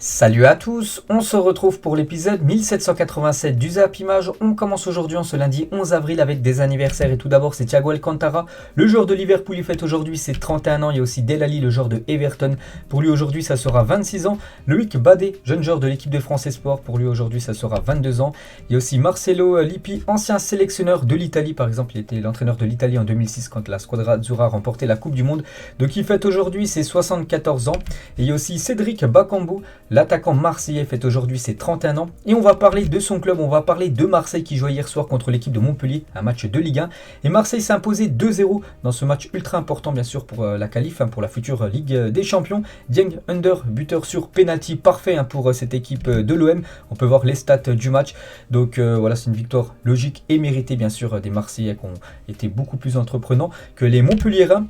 Salut à tous, on se retrouve pour l'épisode 1787 du Zap Image. On commence aujourd'hui en ce lundi 11 avril avec des anniversaires et tout d'abord c'est Thiago Alcantara, le joueur de Liverpool, il fête aujourd'hui ses 31 ans. Il y a aussi Dele Alli, le joueur de Everton, pour lui aujourd'hui ça sera 26 ans. Loïc Badé, jeune joueur de l'équipe de France Espoir, pour lui aujourd'hui ça sera 22 ans. Il y a aussi Marcelo Lippi, ancien sélectionneur de l'Italie, par exemple il était l'entraîneur de l'Italie en 2006 quand la Squadra Azzurra remportait la Coupe du Monde. Donc il fête aujourd'hui ses 74 ans. Et il y a aussi Cédric Bakambu, l'attaquant marseillais, fête aujourd'hui ses 31 ans. Et on va parler de son club, on va parler de Marseille qui jouait hier soir contre l'équipe de Montpellier, un match de Ligue 1. Et Marseille s'est imposé 2-0 dans ce match ultra important bien sûr pour la qualif, pour la future Ligue des Champions. Dieng Under, buteur sur penalty, parfait pour cette équipe de l'OM. On peut voir les stats du match. Donc voilà, c'est une victoire logique et méritée bien sûr des Marseillais qui ont été beaucoup plus entreprenants que les Montpelliérains.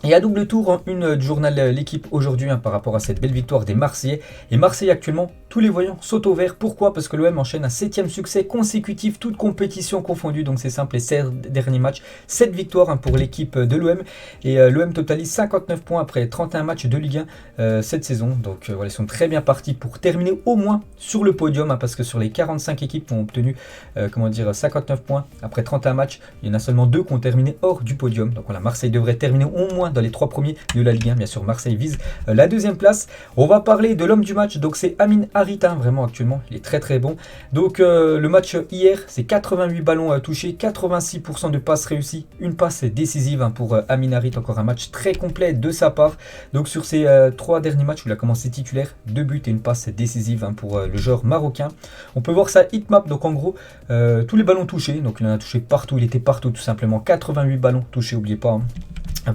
Et à double tour, une du journal L'équipe aujourd'hui par rapport à cette belle victoire des Marseillais. Et Marseille actuellement, tous les voyants sautent au vert. Pourquoi? Parce que l'OM enchaîne un 7e succès consécutif, toutes compétitions confondues. Donc c'est simple, les 7 derniers matchs, 7 victoires pour l'équipe de l'OM. Et l'OM totalise 59 points après 31 matchs de Ligue 1 cette saison. Donc voilà, ils sont très bien partis pour terminer au moins sur le podium. Parce que sur les 45 équipes qui ont obtenu 59 points après 31 matchs, il y en a seulement 2 qui ont terminé hors du podium. Donc voilà, Marseille devrait terminer au moins dans les 3 premiers de la Ligue 1. Bien sûr, Marseille vise la 2e place. On va parler de l'homme du match. Donc c'est Amin Harit, vraiment actuellement, il est très très bon. Donc le match hier, c'est 88 ballons touchés, 86% de passes réussies, une passe décisive pour Amin Harit. Encore un match très complet de sa part. Donc sur ces 3 derniers matchs où il a commencé titulaire, 2 buts et une passe décisive pour le joueur marocain. On peut voir sa hitmap, donc en gros tous les ballons touchés. Donc il en a touché partout, il était partout tout simplement. 88 ballons touchés, n'oubliez pas.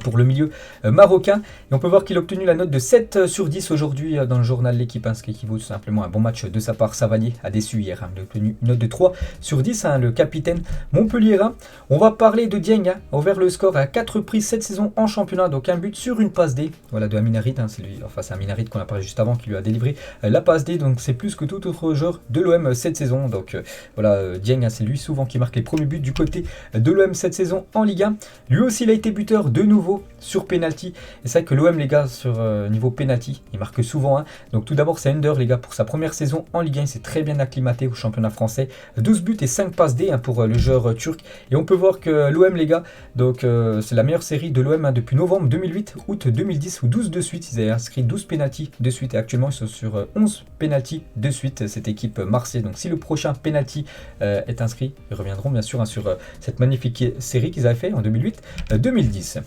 Pour le milieu marocain. Et on peut voir qu'il a obtenu la note de 7 sur 10 aujourd'hui dans le journal L'équipe, ce qui équivaut tout simplement à un bon match de sa part. Savanier a déçu hier, il a obtenu une note de 3 sur 10, le capitaine montpelliérain. On va parler de Dieng, a ouvert le score à 4 reprises cette saison en championnat, donc un but sur une passe D, voilà, de Amin Harit, c'est lui, enfin c'est Amin Harit qu'on a parlé juste avant qui lui a délivré la passe D, donc c'est plus que tout autre joueur de l'OM cette saison. Donc voilà, Dieng, c'est lui souvent qui marque les premiers buts du côté de l'OM cette saison en Ligue 1. Lui aussi il a été buteur de nouveau sur penalty. Et c'est vrai que l'OM, les gars, sur niveau penalty, il marque souvent. Donc tout d'abord, c'est Under, les gars, pour sa première saison en Ligue 1. Il s'est très bien acclimaté au championnat français. 12 buts et 5 passes D pour le joueur turc. Et on peut voir que l'OM, les gars, donc c'est la meilleure série de l'OM depuis novembre 2008, août 2010, ou 12 de suite. Ils avaient inscrit 12 penalty de suite. Et actuellement, ils sont sur 11 penalty de suite, cette équipe Marseille. Donc si le prochain penalty est inscrit, ils reviendront bien sûr sur cette magnifique série qu'ils avaient fait en 2008-2010.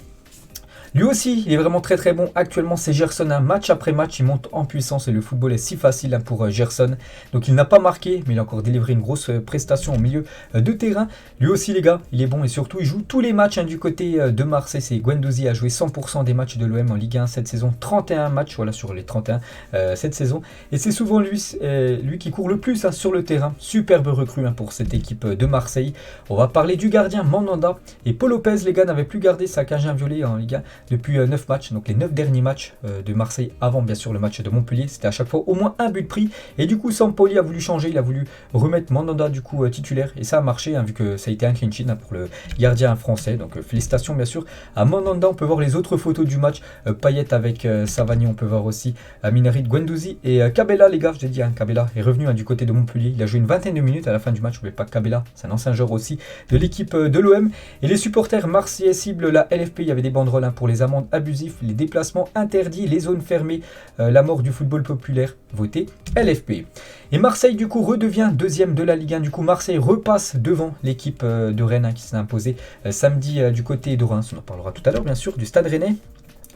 Lui aussi, il est vraiment très très bon. Actuellement, c'est Gerson. Match après match, il monte en puissance et le football est si facile pour Gerson. Donc, il n'a pas marqué, mais il a encore délivré une grosse prestation au milieu de terrain. Lui aussi, les gars, il est bon et surtout, il joue tous les matchs du côté de Marseille. C'est Guendouzi a joué 100% des matchs de l'OM en Ligue 1 cette saison. 31 matchs, voilà, sur les 31 cette saison. Et c'est souvent lui qui court le plus sur le terrain. Superbe recrue pour cette équipe de Marseille. On va parler du gardien Mandanda. Et Paul Lopez, les gars, n'avait plus gardé sa cage inviolée en Ligue 1 depuis 9 matchs, donc les 9 derniers matchs de Marseille avant bien sûr le match de Montpellier, c'était à chaque fois au moins un but pris. Et du coup Sampaoli a voulu changer, il a voulu remettre Mandanda du coup titulaire et ça a marché vu que ça a été un clean sheet pour le gardien français. Donc félicitations bien sûr à Mandanda. On peut voir les autres photos du match, Payet avec Savanier, on peut voir aussi Amin Harit, Guendouzi et Cabella, les gars, je l'ai dit, Cabella est revenu du côté de Montpellier, il a joué une vingtaine de minutes à la fin du match. N'oubliez pas Cabella, c'est un ancien joueur aussi de l'équipe de l'OM. Et les supporters marseillais ciblent la LFP, il y avait des banderoles pour les amendes abusives, les déplacements interdits, les zones fermées, la mort du football populaire, votez LFP. Et Marseille du coup redevient 2e de la Ligue 1, du coup Marseille repasse devant l'équipe de Rennes qui s'est imposée samedi du côté de Reims, on en parlera tout à l'heure bien sûr, du Stade Rennais.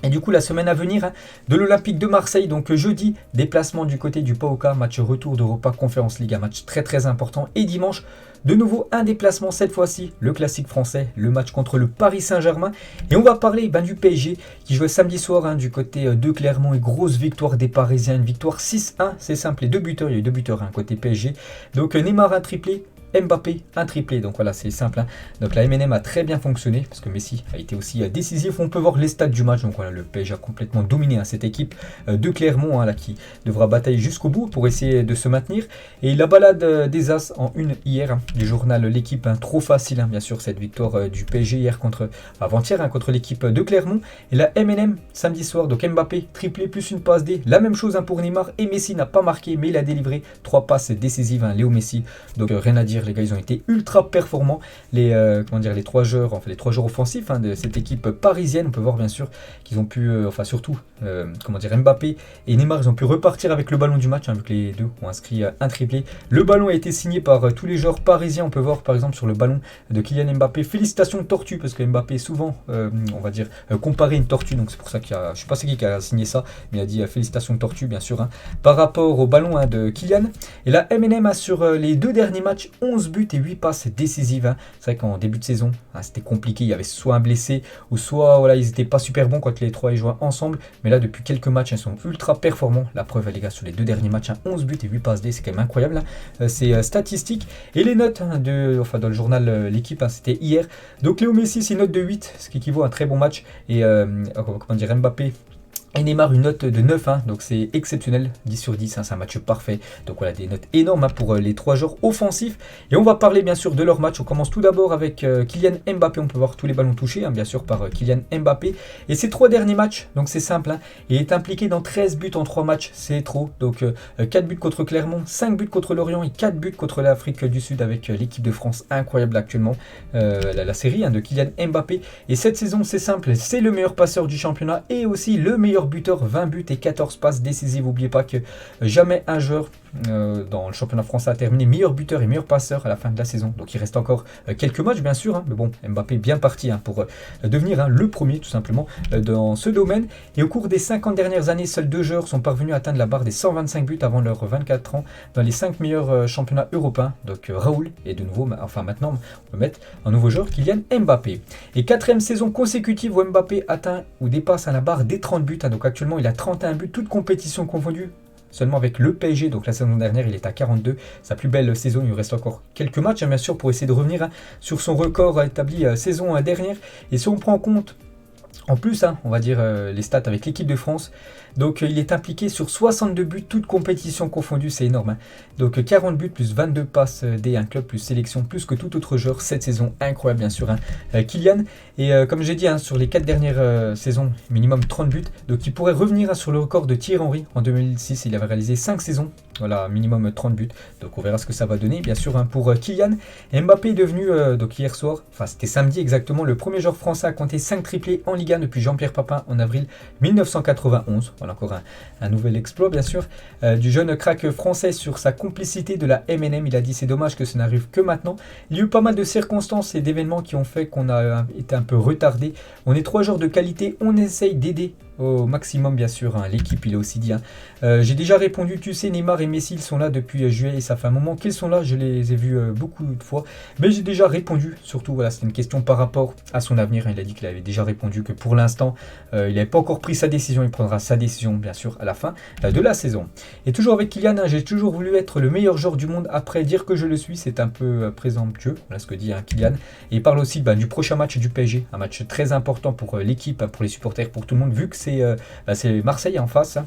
Et du coup, la semaine à venir de l'Olympique de Marseille, donc jeudi, déplacement du côté du PAOK, match retour d'Europa Conference League, un match très très important. Et dimanche, de nouveau un déplacement, cette fois-ci, le classique français, le match contre le Paris Saint-Germain. Et on va parler du PSG qui jouait samedi soir du côté de Clermont. Et grosse victoire des Parisiens, une victoire 6-1, c'est simple, les 2 buteurs, il y a eu 2 buteurs côté PSG. Donc Neymar un triplé. Mbappé, un triplé. Donc voilà, c'est simple. Hein. Donc la MNM a très bien fonctionné parce que Messi a été aussi décisif. On peut voir les stats du match. Donc voilà, le PSG a complètement dominé hein, cette équipe de Clermont hein, là, qui devra batailler jusqu'au bout pour essayer de se maintenir. Et la balade des As en une hier hein, du journal L'équipe, hein, trop facile hein, bien sûr cette victoire du PSG hier avant-hier hein, contre l'équipe de Clermont. Et la MNM samedi soir, donc Mbappé triplé plus une passe D. La même chose hein, pour Neymar et Messi n'a pas marqué mais il a délivré 3 passes décisives. Hein, Léo Messi, donc rien à dire les gars, ils ont été ultra performants. Les 3 joueurs, enfin les 3 joueurs offensifs hein, de cette équipe parisienne. On peut voir bien sûr qu'ils ont pu, surtout Mbappé et Neymar, ils ont pu repartir avec le ballon du match hein, vu que les deux ont inscrit un triplé. Le ballon a été signé par tous les joueurs parisiens. On peut voir par exemple sur le ballon de Kylian Mbappé, félicitations tortue, parce que Mbappé est souvent, comparé à une tortue, donc c'est pour ça qu'il y a, je sais pas c'est qui a signé ça, mais il a dit félicitations tortue bien sûr, hein, par rapport au ballon hein, de Kylian. Et la MNM a sur les 2 derniers matchs 11 buts et 8 passes décisives. Hein. C'est vrai qu'en début de saison, hein, c'était compliqué, il y avait soit un blessé, ou soit voilà, ils n'étaient pas super bons quand les 3 ils jouaient ensemble, mais là depuis quelques matchs, ils sont ultra performants. La preuve les gars, sur les 2 derniers matchs, hein, 11 buts et 8 passes D, c'est quand même incroyable. Hein. C'est statistique. Et les notes hein, dans le journal L'équipe, hein, c'était hier. Donc Léo Messi, c'est une note de 8, ce qui équivaut à un très bon match. Et Mbappé et Neymar une note de 9, hein, donc c'est exceptionnel, 10 sur 10, hein, c'est un match parfait. Donc voilà, des notes énormes hein, pour les 3 joueurs offensifs. Et on va parler bien sûr de leur match. On commence tout d'abord avec Kylian Mbappé. On peut voir tous les ballons touchés, hein, bien sûr, par Kylian Mbappé. Et ces 3 derniers matchs, donc c'est simple, hein, il est impliqué dans 13 buts en 3 matchs, c'est trop. Donc 4 buts contre Clermont, 5 buts contre Lorient et 4 buts contre l'Afrique du Sud avec l'équipe de France, incroyable actuellement. La série hein, de Kylian Mbappé. Et cette saison, c'est simple, c'est le meilleur passeur du championnat et aussi le meilleur buteur, 20 buts et 14 passes décisives. N'oubliez pas que jamais un joueur dans le championnat français a terminé meilleur buteur et meilleur passeur à la fin de la saison. Donc il reste encore quelques matchs bien sûr, hein, mais bon, Mbappé est bien parti hein, pour devenir hein, le premier tout simplement dans ce domaine. Et au cours des 50 dernières années, seuls 2 joueurs sont parvenus à atteindre la barre des 125 buts avant leurs 24 ans dans les 5 meilleurs championnats européens. Donc Raoul et de nouveau, maintenant on peut mettre un nouveau joueur, Kylian Mbappé. Et 4e saison consécutive où Mbappé atteint ou dépasse la barre des 30 buts. Hein, donc actuellement il a 31 buts, toutes compétitions confondues. Seulement avec le PSG, donc la saison dernière il est à 42, sa plus belle saison, il lui reste encore quelques matchs hein, bien sûr pour essayer de revenir hein, sur son record établi saison dernière. Et si on prend en compte en plus, hein, on va dire les stats avec l'équipe de France, donc il est impliqué sur 62 buts, toutes compétitions confondues, c'est énorme. Hein. Donc 40 buts plus 22 passes D1 club plus sélection, plus que tout autre joueur cette saison, incroyable bien sûr, hein, Kylian. Et comme j'ai dit, hein, sur les 4 dernières saisons, minimum 30 buts, donc il pourrait revenir hein, sur le record de Thierry Henry. En 2006, il avait réalisé 5 saisons, voilà, minimum 30 buts, donc on verra ce que ça va donner bien sûr hein, pour Kylian. Et Mbappé est devenu, donc hier soir, enfin c'était samedi exactement, le premier joueur français à compter 5 triplés en Ligue 1 depuis Jean-Pierre Papin en avril 1991. Voilà encore un nouvel exploit bien sûr du jeune crack français sur sa complicité de la MNM. Il a dit c'est dommage que ça n'arrive que maintenant. Il y a eu pas mal de circonstances et d'événements qui ont fait qu'on a été un peu retardé. On est 3 joueurs de qualité, on essaye d'aider au maximum bien sûr hein. L'équipe il a aussi dit hein. J'ai déjà répondu, tu sais Neymar et Messi ils sont là depuis juillet et ça fait un moment qu'ils sont là, je les ai vus beaucoup de fois, mais j'ai déjà répondu, surtout voilà c'était une question par rapport à son avenir. Il a dit qu'il avait déjà répondu que pour l'instant il n'avait pas encore pris sa décision, il prendra sa décision bien sûr à la fin de la saison. Et toujours avec Kylian hein, j'ai toujours voulu être le meilleur joueur du monde, après dire que je le suis c'est un peu présomptueux, voilà ce que dit hein, Kylian. Et il parle aussi du prochain match du PSG, un match très important pour l'équipe, hein, pour les supporters, pour tout le monde vu que c'est Marseille en face. Hein.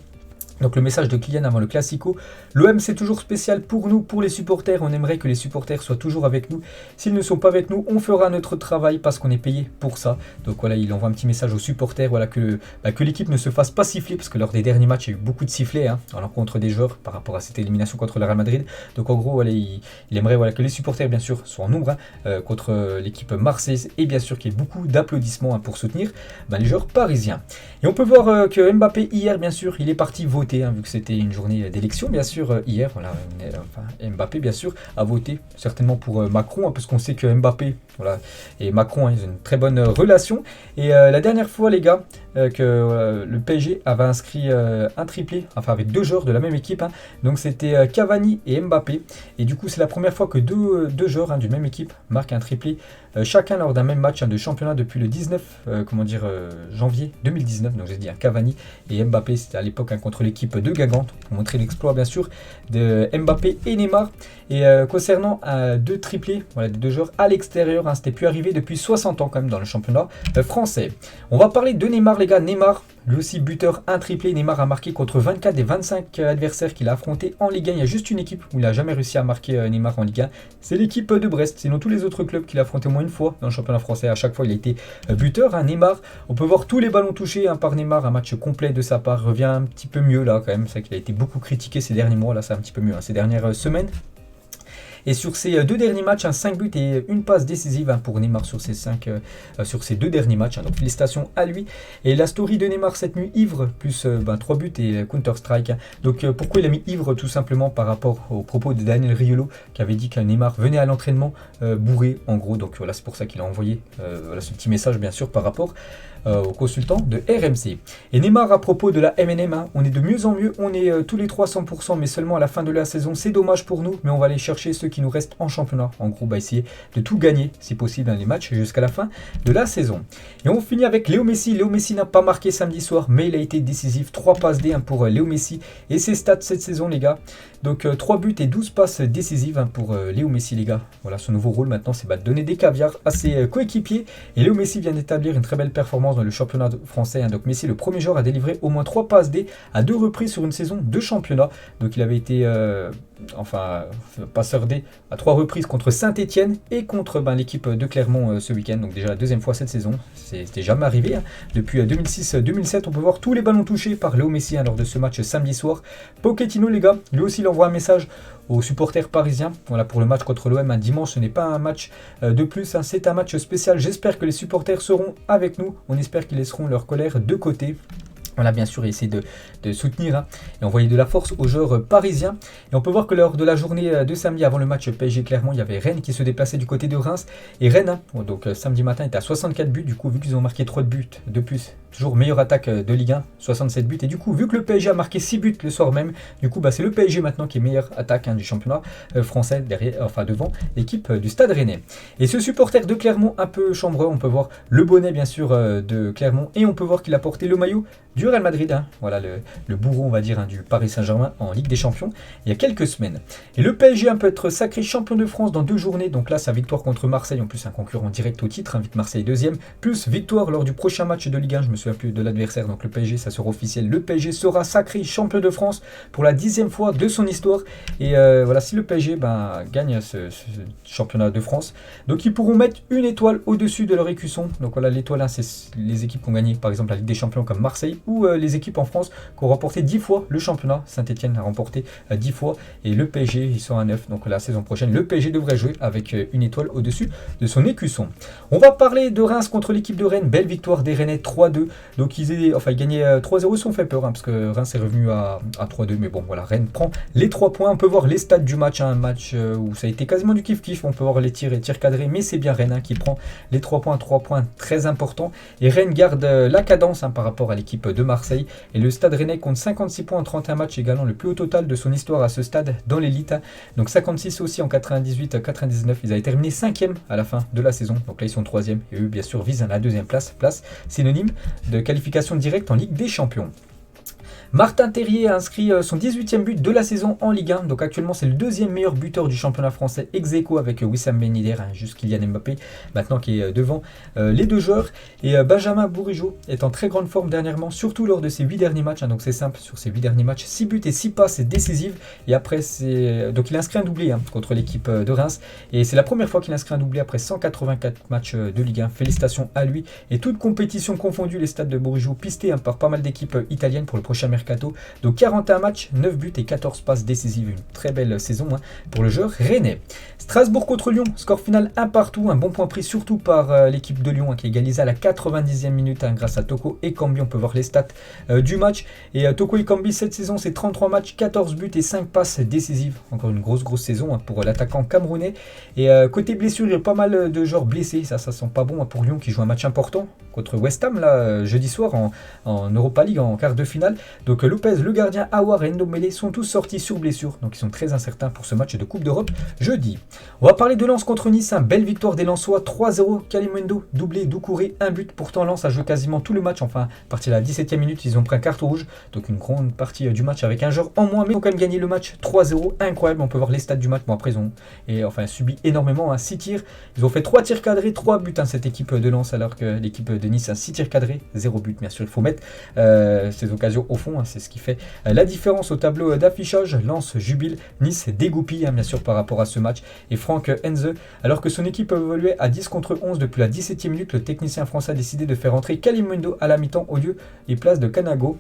Donc le message de Kylian avant le Classico. L'OM c'est toujours spécial pour nous, pour les supporters. On aimerait que les supporters soient toujours avec nous. S'ils ne sont pas avec nous, on fera notre travail parce qu'on est payé pour ça. Donc voilà, il envoie un petit message aux supporters. Voilà, que l'équipe ne se fasse pas siffler. Parce que lors des derniers matchs, il y a eu beaucoup de sifflets hein, à l'encontre des joueurs par rapport à cette élimination contre le Real Madrid. Donc en gros, voilà, il aimerait voilà, que les supporters bien sûr soient en nombre hein, contre l'équipe marseillaise. Et bien sûr qu'il y ait beaucoup d'applaudissements hein, pour soutenir les joueurs parisiens. Et on peut voir que Mbappé hier bien sûr, il est parti voter. Hein, vu que c'était une journée d'élection bien sûr hier, voilà, Mbappé bien sûr a voté certainement pour Macron hein, parce qu'on sait que Mbappé voilà, et Macron hein, ils ont une très bonne relation. Et la dernière fois les gars, que le PSG avait inscrit un triplé, enfin avec deux joueurs de la même équipe, hein. Donc c'était Cavani et Mbappé. Et du coup, c'est la première fois que deux joueurs, hein, d'une même équipe marquent un triplé chacun lors d'un même match, hein, de championnat depuis le 19 janvier 2019. Donc j'ai dit, hein, Cavani et Mbappé, c'était à l'époque, hein, contre l'équipe de Guingamp, pour montrer l'exploit bien sûr de Mbappé et Neymar. Et concernant deux triplés, voilà, des deux joueurs à l'extérieur, hein, c'était plus arrivé depuis 60 ans quand même dans le championnat français. On va parler de Neymar, les gars. Neymar, lui aussi buteur, un triplé. Neymar a marqué contre 24 des 25 adversaires qu'il a affrontés en Ligue 1. Il y a juste une équipe où il n'a jamais réussi à marquer, Neymar, en Ligue 1. C'est l'équipe de Brest. Sinon, tous les autres clubs qu'il a affrontés au moins une fois dans le championnat français, à chaque fois il a été buteur, hein. Neymar, on peut voir tous les ballons touchés, hein, par Neymar. Un match complet de sa part, revient un petit peu mieux là quand même. C'est vrai qu'il a été beaucoup critiqué ces derniers mois. Là, c'est un petit peu mieux, hein, ces dernières semaines. Et sur ces deux derniers matchs, 5 buts et une passe décisive, hein, pour Neymar sur ces deux derniers matchs, hein. Donc félicitations à lui. Et la story de Neymar cette nuit, ivre, plus 3 buts et Counter-Strike, hein. Donc pourquoi il a mis ivre? Tout simplement par rapport aux propos de Daniel Riolo, qui avait dit que Neymar venait à l'entraînement bourré, en gros. Donc voilà, c'est pour ça qu'il a envoyé voilà, ce petit message, bien sûr, par rapport au consultant de RMC. Et Neymar, à propos de la MNM, hein, on est de mieux en mieux, on est tous les 3 100%, mais seulement à la fin de la saison. C'est dommage pour nous, mais on va aller chercher ceux qui nous restent en championnat. En gros, essayer de tout gagner, si possible, dans les matchs jusqu'à la fin de la saison. Et on finit avec Léo Messi. Léo Messi n'a pas marqué samedi soir, mais il a été décisif. 3 passes D, hein, pour Léo Messi et ses stats cette saison, les gars. Donc 3 buts et 12 passes décisives, hein, pour Léo Messi, les gars. Voilà, son nouveau rôle maintenant, c'est de donner des caviars à ses coéquipiers. Et Léo Messi vient d'établir une très belle performance dans le championnat français, hein. Donc Messi, le premier joueur à délivrer au moins 3 passes D à 2 reprises sur une saison de championnat. Donc il avait été passeur D à 3 reprises contre Saint-Etienne et contre l'équipe de Clermont ce week-end. Donc déjà la deuxième fois cette saison, c'était jamais arrivé, hein. Depuis 2006-2007, on peut voir tous les ballons touchés par Léo Messi, hein, lors de ce match samedi soir. Pochettino, les gars, lui aussi il envoie un message aux supporters parisiens. Voilà, pour le match contre l'OM, un dimanche, ce n'est pas un match de plus, hein, c'est un match spécial. J'espère que les supporters seront avec nous. On espère qu'ils laisseront leur colère de côté. Voilà, bien sûr, essayer de soutenir, hein, et envoyer de la force aux joueurs parisiens. Et on peut voir que lors de la journée de samedi, avant le match PSG Clermont, il y avait Rennes qui se déplaçait du côté de Reims. Et Rennes, hein, donc samedi matin, était à 64 buts. Du coup, vu qu'ils ont marqué 3 buts de plus, toujours meilleure attaque de Ligue 1, 67 buts. Et du coup, vu que le PSG a marqué 6 buts le soir même, du coup, c'est le PSG maintenant qui est meilleure attaque, hein, du championnat français, devant l'équipe du Stade Rennais. Et ce supporter de Clermont, un peu chambreux, on peut voir le bonnet, bien sûr, de Clermont. Et on peut voir qu'il a porté le maillot du Real Madrid, hein. Voilà, le bourreau, on va dire, hein, du Paris Saint-Germain en Ligue des Champions il y a quelques semaines. Et le PSG, peut être sacré champion de France dans 2 journées. Donc là, sa victoire contre Marseille, en plus un concurrent direct au titre, hein, Marseille deuxième, plus victoire lors du prochain match de Ligue 1. Je me souviens plus de l'adversaire, donc le PSG, ça sera officiel. Le PSG sera sacré champion de France pour la 10e fois de son histoire. Et voilà, si le PSG gagne ce championnat de France, donc ils pourront mettre une étoile au-dessus de leur écusson. Donc voilà, l'étoile, hein, c'est les équipes qui ont gagné, par exemple, la Ligue des Champions comme Marseille, ou les équipes en France qui ont remporté 10 fois le championnat. Saint-Etienne a remporté 10 fois, et le PSG, ils sont à 9. Donc la saison prochaine, le PSG devrait jouer avec une étoile au-dessus de son écusson. On va parler de Reims contre l'équipe de Rennes. Belle victoire des Rennais, 3-2. Donc ils gagnaient 3-0, ils se sont fait peur, hein, parce que Reims est revenu à 3-2. Mais bon, voilà, Rennes prend les 3 points. On peut voir les stats du match, hein, un match où ça a été quasiment du kiff-kiff. On peut voir les tirs et tirs cadrés, mais c'est bien Rennes, hein, qui prend les 3 points. 3 points très importants. Et Rennes garde la cadence, hein, par rapport à l'équipe de Marseille. Et le Stade Rennais compte 56 points en 31 matchs, également le plus haut total de son histoire à ce stade dans l'élite, hein. Donc 56 aussi en 98-99. Ils avaient terminé 5e à la fin de la saison. Donc là, ils sont 3e. Et eux, bien sûr, visent la 2e place synonyme de qualification directe en Ligue des Champions. Martin Terrier a inscrit son 18e but de la saison en Ligue 1. Donc actuellement, c'est le 2e meilleur buteur du championnat français, ex aequo avec Wissam Ben Yedder, hein, juste Kylian Mbappé, maintenant qui est devant les deux joueurs. Et Benjamin Bourigeaud est en très grande forme dernièrement, surtout lors de ses 8 derniers matchs, hein. Donc c'est simple, sur ses 8 derniers matchs, 6 buts et 6 passes décisives. Et après, donc il a inscrit un doublé, hein, contre l'équipe de Reims. Et c'est la première fois qu'il inscrit un doublé après 184 matchs de Ligue 1. Félicitations à lui. Et toute compétition confondue, les stades de Bourigeaud pistés, hein, par pas mal d'équipes italiennes pour le prochain mercato. mercato. Donc 41 matchs, 9 buts et 14 passes décisives. Une très belle saison pour le joueur rennais. Strasbourg contre Lyon, score final 1 partout. Un bon point pris surtout par l'équipe de Lyon qui égalisait à la 90e minute grâce à Toko Ekambi. On peut voir les stats du match. Et Toko Ekambi cette saison c'est 33 matchs, 14 buts et 5 passes décisives. Encore une grosse saison pour l'attaquant camerounais. Et côté blessure, il y a pas mal de joueurs blessés. Ça sent pas bon pour Lyon qui joue un match important contre West Ham là, jeudi soir en Europa League en quart de finale. Donc Lopez, le gardien, Aouar et Ndombele sont tous sortis sur blessure. Donc ils sont très incertains pour ce match de Coupe d'Europe jeudi. On va parler de Lens contre Nice. Belle victoire des Lensois, 3-0. Kalimundo, doublé, Doucouré, un but. Pourtant Lens a joué quasiment tout le match. Enfin, à partir de la 17e minute, ils ont pris un carton rouge. Donc une grande partie du match avec un joueur en moins. Mais ils ont quand même gagné le match 3-0. Incroyable, on peut voir les stats du match. Bon après ils ont subi énormément, 6 tirs. Ils ont fait 3 tirs cadrés, 3 buts cette équipe de Lens, alors que l'équipe de Nice a 6 tirs cadrés, 0 but. Bien sûr, il faut mettre ces occasions au fond, c'est ce qui fait la différence au tableau d'affichage. Lens jubile, Nice dégoupille bien sûr par rapport à ce match. Et Franck Enze, alors que son équipe évoluait à 10 contre 11 depuis la 17e minute, le technicien français a décidé de faire entrer Kalimundo à la mi-temps au lieu et place de Kanago.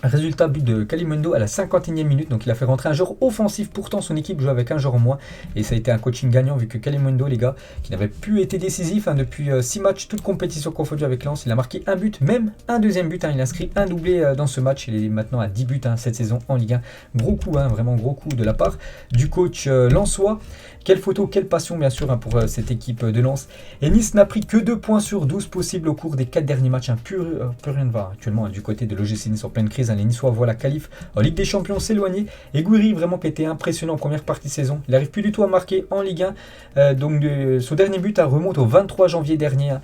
Résultat, but de Kalimundo à la 51e minute, donc il a fait rentrer un joueur offensif. Pourtant son équipe joue avec un joueur en moins et ça a été un coaching gagnant vu que Kalimundo, les gars, qui n'avait plus été décisif depuis 6 matchs, toutes compétitions confondues avec Lens, il a marqué un but, même un deuxième but, il a inscrit un doublé dans ce match. Il est maintenant à 10 buts cette saison en Ligue 1. Gros coup, vraiment gros coup de la part du coach lensois. Quelle photo, quelle passion bien sûr pour cette équipe de Lens. Et Nice n'a pris que 2 points sur 12 possibles au cours des 4 derniers matchs. Plus rien ne va actuellement du côté de l'OGC Nice en pleine crise. Les Niçois voient la qualif en Ligue des Champions s'éloigner. Et Gouiri vraiment qui a été impressionnant en première partie de saison. Il n'arrive plus du tout à marquer en Ligue 1. Son dernier but remonte au 23 janvier dernier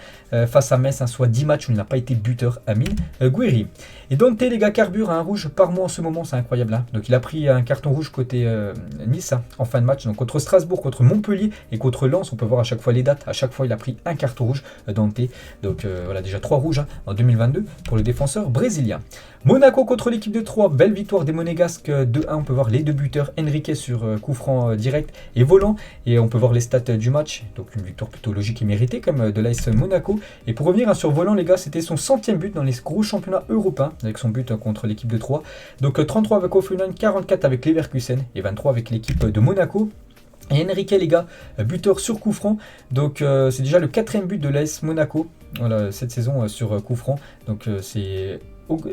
face à Metz, soit 10 matchs où il n'a pas été buteur, Amine Gouiri. Et Dante, les gars, carbure à un rouge par mois en ce moment, c'est incroyable. Donc il a pris un carton rouge côté Nice en fin de match, donc contre Strasbourg, contre Montpellier et contre Lens. On peut voir à chaque fois les dates. À chaque fois, il a pris un carton rouge, Dante. Donc voilà, déjà 3 rouges en 2022 pour le défenseur brésilien. Monaco contre l'équipe de Troyes, belle victoire des Monégasques 2-1. On peut voir les 2 buteurs, Enrique sur coup franc direct et volant. Et on peut voir les stats du match. Donc une victoire plutôt logique et méritée comme de l'AS Monaco. Et pour revenir sur volant, les gars, c'était son 100e but dans les gros championnats européens avec son but contre l'équipe de Troyes. Donc 33 avec Hoffenheim, 44 avec Leverkusen et 23 avec l'équipe de Monaco. Et Enrique, les gars, buteur sur coup franc. Donc c'est déjà le 4e but de l'AS Monaco cette saison sur coup franc. Donc c'est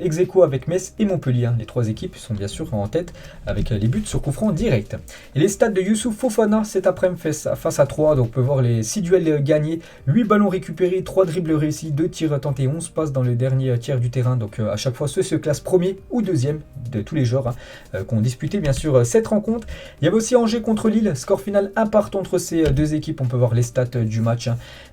ex aequo avec Metz et Montpellier. Les 3 équipes sont bien sûr en tête avec les buts sur coup franc direct. Et les stats de Youssouf Fofana cet après-midi face à 3. Donc on peut voir les 6 duels gagnés, 8 ballons récupérés, 3 dribbles réussis, 2 tirs tentés, 11 passes dans le dernier tiers du terrain. Donc à chaque fois ceux se classent premier ou deuxième de tous les joueurs qui ont disputé bien sûr cette rencontre. Il y avait aussi Angers contre Lille, score final 1 partout entre ces 2 équipes. On peut voir les stats du match.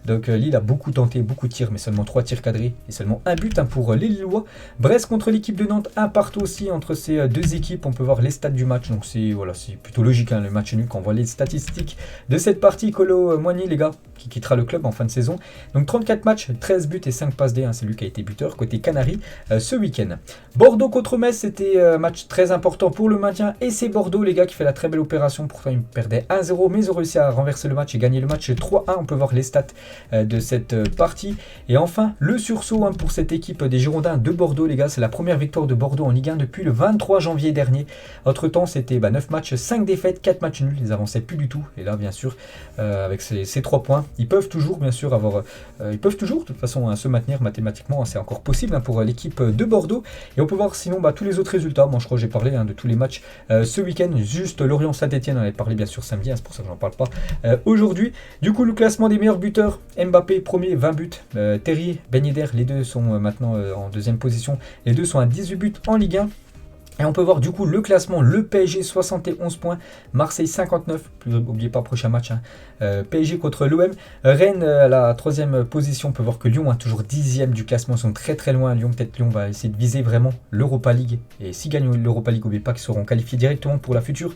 Donc Lille a beaucoup tenté, beaucoup de tirs, mais seulement 3 tirs cadrés et seulement un but pour les Lillois. Brest contre l'équipe de Nantes, 1 partout aussi entre ces 2 équipes. On peut voir les stats du match, donc c'est plutôt logique le match nul quand on voit les statistiques de cette partie. Kolo Muani, les gars, qui quittera le club en fin de saison. Donc 34 matchs, 13 buts et 5 passes D, c'est lui qui a été buteur côté Canaries ce week-end. Bordeaux contre Metz, c'était un match très important pour le maintien et c'est Bordeaux, les gars, qui fait la très belle opération. Pourtant ils perdaient 1-0, mais ils ont réussi à renverser le match et gagner le match 3-1. On peut voir les stats de cette partie. Et enfin le sursaut pour cette équipe des Girondins de Bordeaux, les gars. C'est la première victoire de Bordeaux en Ligue 1 depuis le 23 janvier dernier. Entre temps c'était 9 matchs, 5 défaites, 4 matchs nuls. Ils avançaient plus du tout. Et là bien sûr avec ces 3 points, ils peuvent toujours bien sûr de toute façon se maintenir mathématiquement. C'est encore possible pour l'équipe de Bordeaux. Et on peut voir sinon tous les autres résultats. Moi je crois que j'ai parlé de tous les matchs ce week-end. Juste Lorient-Saint-Etienne, on avait parlé bien sûr samedi, c'est pour ça que j'en parle pas aujourd'hui. Du coup le classement des meilleurs buteurs, Mbappé premier, 20 buts, Terrier, Ben Yedder, les deux sont maintenant en deuxième position. Les deux sont à 18 buts en Ligue 1. Et on peut voir du coup le classement, le PSG 71 points, Marseille 59, n'oubliez pas prochain match, PSG contre l'OM, Rennes à la 3e position. On peut voir que Lyon toujours 10e du classement, ils sont très très loin. Peut-être Lyon va essayer de viser vraiment l'Europa League, et s'ils gagnent l'Europa League, n'oubliez pas qu'ils seront qualifiés directement pour la future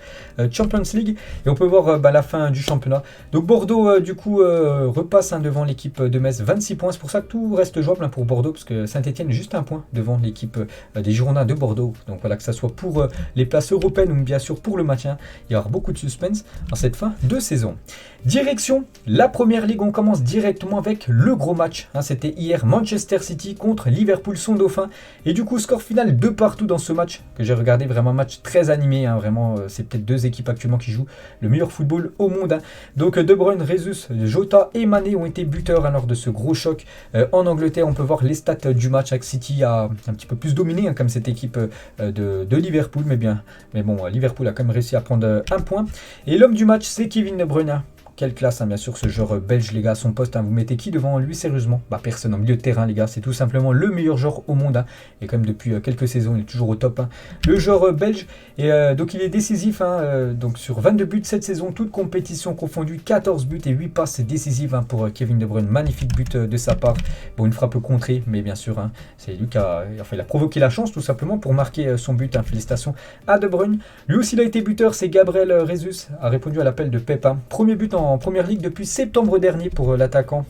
Champions League. Et on peut voir la fin du championnat. Donc Bordeaux du coup repasse devant l'équipe de Metz, 26 points, c'est pour ça que tout reste jouable pour Bordeaux, parce que Saint-Etienne est juste un point devant l'équipe des Girondins de Bordeaux. Donc voilà que ça ce soit pour les places européennes ou bien sûr pour le maintien. Il y aura beaucoup de suspense en cette fin de saison. Direction la Première Ligue, on commence directement avec le gros match. C'était hier Manchester City contre Liverpool, son dauphin. Et du coup, score final 2 partout dans ce match que j'ai regardé. Vraiment un match très animé. Vraiment, c'est peut-être deux équipes actuellement qui jouent le meilleur football au monde. Donc De Bruyne, Jesus, Jota et Mané ont été buteurs lors de ce gros choc. En Angleterre, on peut voir les stats du match avec City a un petit peu plus dominé comme cette équipe de Liverpool. Mais bon, Liverpool a quand même réussi à prendre un point. Et l'homme du match, c'est Kevin De Bruyne. Quelle classe, bien sûr, ce joueur belge, les gars, son poste. Vous mettez qui devant lui, sérieusement? Personne. En milieu de terrain, les gars, c'est tout simplement le meilleur joueur au monde. Et quand même, depuis quelques saisons, il est toujours au top. Le joueur belge, et donc il est décisif. Donc sur 22 buts cette saison, toute compétition confondue, 14 buts et 8 passes décisives pour Kevin De Bruyne. Magnifique but de sa part. Bon, une frappe contrée, mais bien sûr, c'est lui qui a provoqué la chance, tout simplement, pour marquer son but. Félicitations à De Bruyne. Lui aussi, il a été buteur. C'est Gabriel Jesus, a répondu à l'appel de Pep. Premier but en Première Ligue depuis septembre dernier pour l'attaquant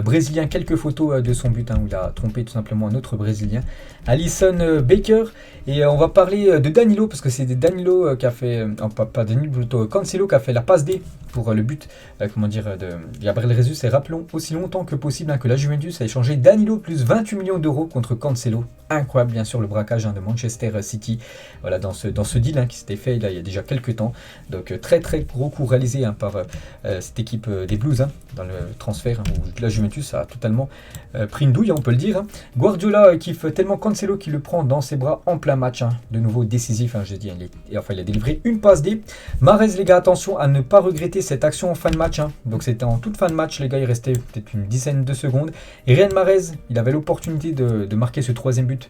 brésilien. Quelques photos de son but où il a trompé tout simplement un autre brésilien, Alisson Becker. Et on va parler de Danilo, parce que c'est Danilo qui a fait, pas Danilo, plutôt Cancelo qui a fait la passe D pour le but de Gabriel Jesus. Et rappelons aussi longtemps que possible que la Juventus a échangé Danilo plus 28 millions d'euros contre Cancelo. Incroyable, bien sûr, le braquage de Manchester City, voilà, dans ce deal qui s'était fait il y a déjà quelques temps. Donc très très gros coup réalisé par cette équipe des Blues dans le transfert, où la Juventus a totalement pris une douille, on peut le dire. Guardiola kiffe tellement Cancelo qu'il le prend dans ses bras en plein match. De nouveau décisif, j'ai dit, il a délivré une passe D. Mahrez, les gars, attention à ne pas regretter cette action en fin de match. Donc c'était en toute fin de match, les gars, il restait peut-être une dizaine de secondes. Et Riyad Mahrez, il avait l'opportunité de marquer ce troisième but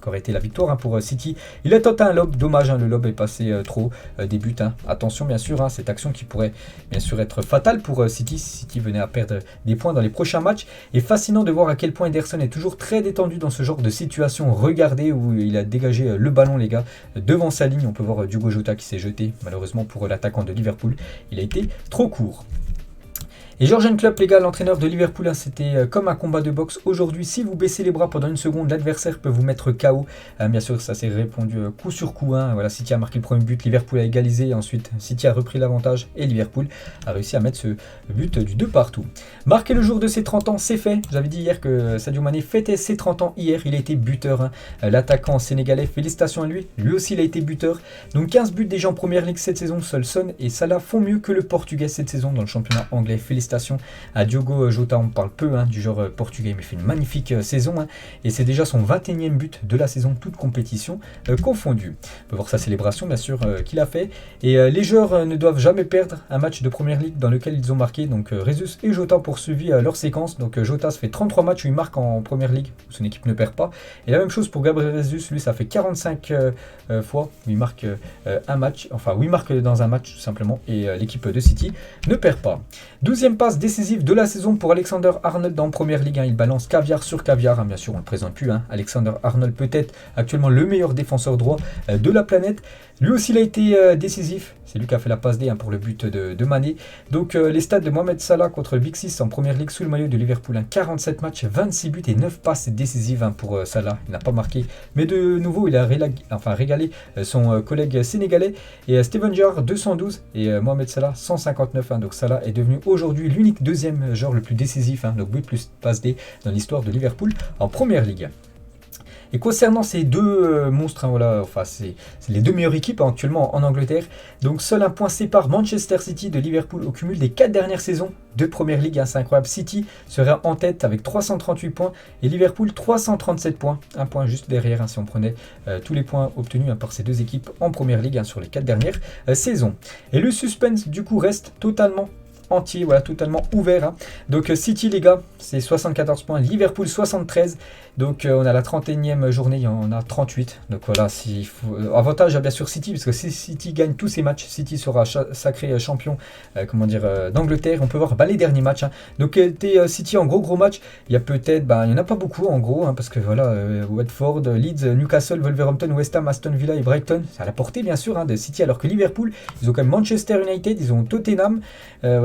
qui aurait été la victoire pour City. Il a tenté un lob, dommage, le lob est passé trop des buts. Attention, bien sûr, cette action qui pourrait bien sûr être fatale pour City si City venait à perdre des points dans les prochains matchs. Et fascinant de voir à quel point Ederson est toujours très détendu dans ce genre de situation. Regardez où il a dégagé le ballon, les gars, devant sa ligne. On peut voir Diogo Jota qui s'est jeté, malheureusement pour l'attaquant de Liverpool. Il a été trop court. Et Jürgen Klopp, les gars, l'entraîneur de Liverpool, c'était comme un combat de boxe aujourd'hui. Si vous baissez les bras pendant une seconde, l'adversaire peut vous mettre KO. Bien sûr, ça s'est répondu coup sur coup. Voilà, City a marqué le premier but, Liverpool a égalisé. Et ensuite, City a repris l'avantage et Liverpool a réussi à mettre ce but du 2 partout. Marqué le jour de ses 30 ans, c'est fait. J'avais dit hier que Sadio Mané fêtait ses 30 ans hier. Il a été buteur. L'attaquant sénégalais, félicitations à lui. Lui aussi, il a été buteur. Donc 15 buts déjà en première ligue cette saison. Seul Son et Salah font mieux que le Portugais cette saison dans le championnat anglais. Félicitations à Diogo Jota, on parle peu du joueur portugais, mais fait une magnifique saison et c'est déjà son 21e but de la saison, toute compétition confondue. On peut voir sa célébration bien sûr qu'il a fait, et les joueurs ne doivent jamais perdre un match de première ligue dans lequel ils ont marqué. Donc Jesus et Jota poursuivi leur séquence. Donc Jota, ça fait 33 matchs où il marque en première ligue, où son équipe ne perd pas, et la même chose pour Gabriel Jesus. Lui, ça fait 45 fois où il marque un match, enfin où il marque dans un match tout simplement, et l'équipe de City ne perd pas. 12e passe décisive de la saison pour Alexander Arnold en première ligue. Il balance caviar sur caviar. Bien sûr, on ne le présente plus. Alexander Arnold, peut-être actuellement le meilleur défenseur droit de la planète. Lui aussi, il a été décisif. C'est lui qui a fait la passe D pour le but de Mané. Donc, les stats de Mohamed Salah contre le Big Six en première ligue sous le maillot de Liverpool. 47 matchs, 26 buts et 9 passes décisives pour Salah. Il n'a pas marqué. Mais de nouveau, il a régalé son collègue sénégalais. Et Steven Gerrard, 212. Et Mohamed Salah, 159. Donc, Salah est devenu aujourd'hui l'unique deuxième joueur le plus décisif. Donc, but plus passe D dans l'histoire de Liverpool en première ligue. Et concernant ces deux monstres, c'est les deux meilleures équipes actuellement en Angleterre. Donc seul un point sépare Manchester City de Liverpool au cumul des 4 dernières saisons de Première Ligue. C'est incroyable. City serait en tête avec 338 points et Liverpool 337 points. Un point juste derrière si on prenait tous les points obtenus par ces deux équipes en Première Ligue sur les 4 dernières saisons. Et le suspense du coup reste totalement entier, totalement ouvert. Donc City, les gars, c'est 74 points, Liverpool 73. Donc on a la 31e journée, il y en a 38. Donc voilà, avantage bien sûr City, parce que si City gagne tous ses matchs, City sera sacré champion d'Angleterre. On peut voir les derniers matchs. Donc City en gros match, il y a peut-être, il n'y en a pas beaucoup en gros, parce que Watford, Leeds, Newcastle, Wolverhampton, West Ham, Aston Villa et Brighton, c'est à la portée bien sûr de City, alors que Liverpool, ils ont quand même Manchester United, ils ont Tottenham,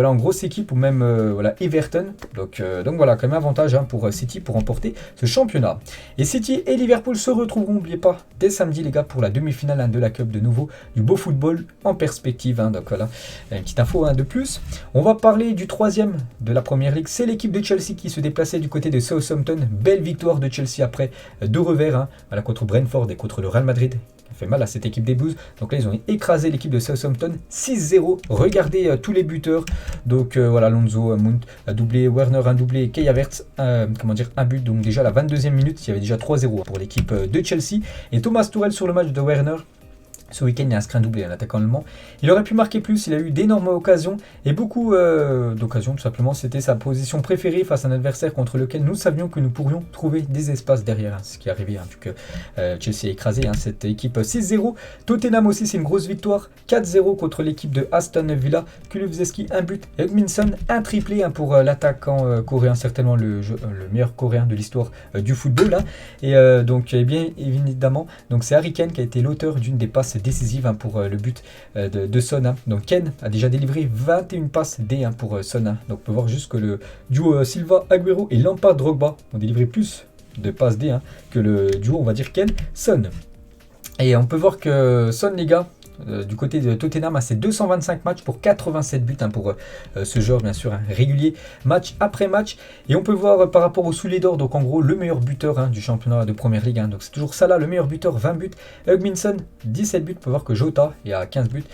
en grosse équipe ou même voilà, Everton. Donc voilà, quand même avantage pour City pour remporter ce championnat. Et City et Liverpool se retrouveront, n'oubliez pas, dès samedi les gars pour la demi-finale de la Cup de nouveau, du beau football en perspective. Donc voilà, une petite info de plus. On va parler du troisième de la Première Ligue, c'est l'équipe de Chelsea qui se déplaçait du côté de Southampton. Belle victoire de Chelsea après 2 revers voilà, contre Brentford et contre le Real Madrid. Fait mal à cette équipe des Blues. Donc là, ils ont écrasé l'équipe de Southampton 6-0. Regardez tous les buteurs. Donc voilà, Lonzo, Mount, un doublé, Werner, un doublé, Kai Havertz, un but. Donc déjà à la 22e minute, il y avait déjà 3-0 pour l'équipe de Chelsea. Et Thomas Tuchel sur le match de Werner. Ce week-end, il a inscrit un doublé, un attaquant allemand. Il aurait pu marquer plus, il a eu d'énormes occasions et beaucoup d'occasions, tout simplement. C'était sa position préférée face à un adversaire contre lequel nous savions que nous pourrions trouver des espaces derrière. Ce qui est arrivé, vu que Chelsea a écrasé cette équipe 6-0. Tottenham aussi, c'est une grosse victoire. 4-0 contre l'équipe de Aston Villa. Kulusevski, un but. Hugminson, un triplé pour l'attaquant coréen, certainement le meilleur coréen de l'histoire du football. Et donc, bien évidemment, c'est Harry Kane qui a été l'auteur d'une des passes décisive pour le but de Son. Donc Ken a déjà délivré 21 passes D pour Son. Donc on peut voir juste que le duo Silva, Agüero et Lampard Drogba ont délivré plus de passes D que le duo, on va dire, Ken Son. Et on peut voir que Son, les gars, du côté de Tottenham, c'est 225 matchs pour 87 buts pour ce joueur, bien sûr, régulier, match après match. Et on peut voir par rapport au soulier d'or, donc en gros, le meilleur buteur du championnat de Première Ligue. Donc c'est toujours Salah, le meilleur buteur, 20 buts. Hugminson, 17 buts. On peut voir que Jota est à 15 buts